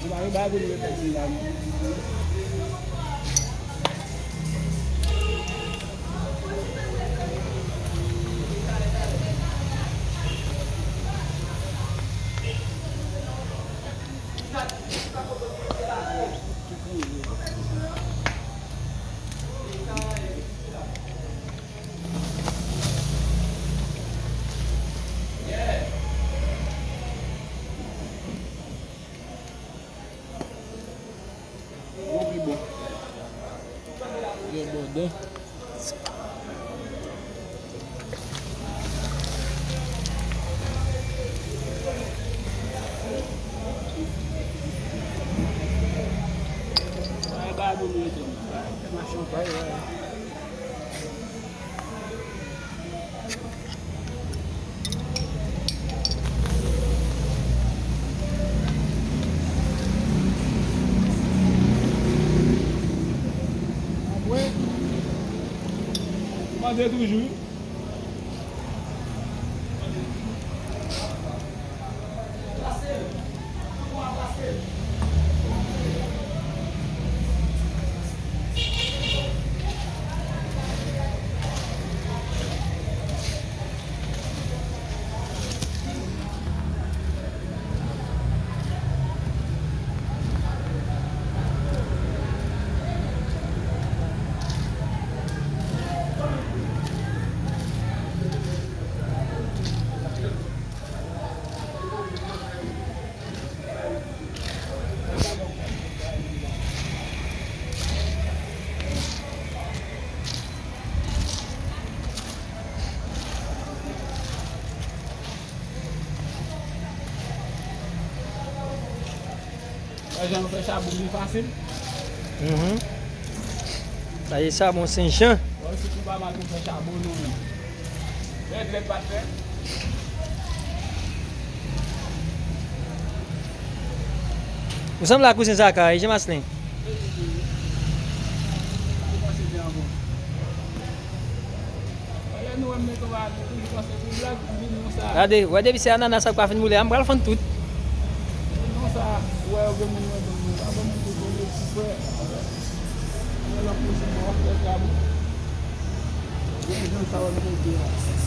Vai bagulho tá tirando. Dia bodoh. Vai bagulho itu. Masuk baik. Fazer do Ju. Já não fechar a bunda fácil. Aí sabão sem chão. Agora se tu vai mais com fechar a bunda, vem para trás. Usamos lá a cozinha saca aí, já mais tem. Ada, wa deve ser anak nasa kafin mulai am kalau fun tut. Nossa, o Elber não é do mundo. A vamos do mundo se foi. Ela puxa morta, acaba. Eles não estavam no dia.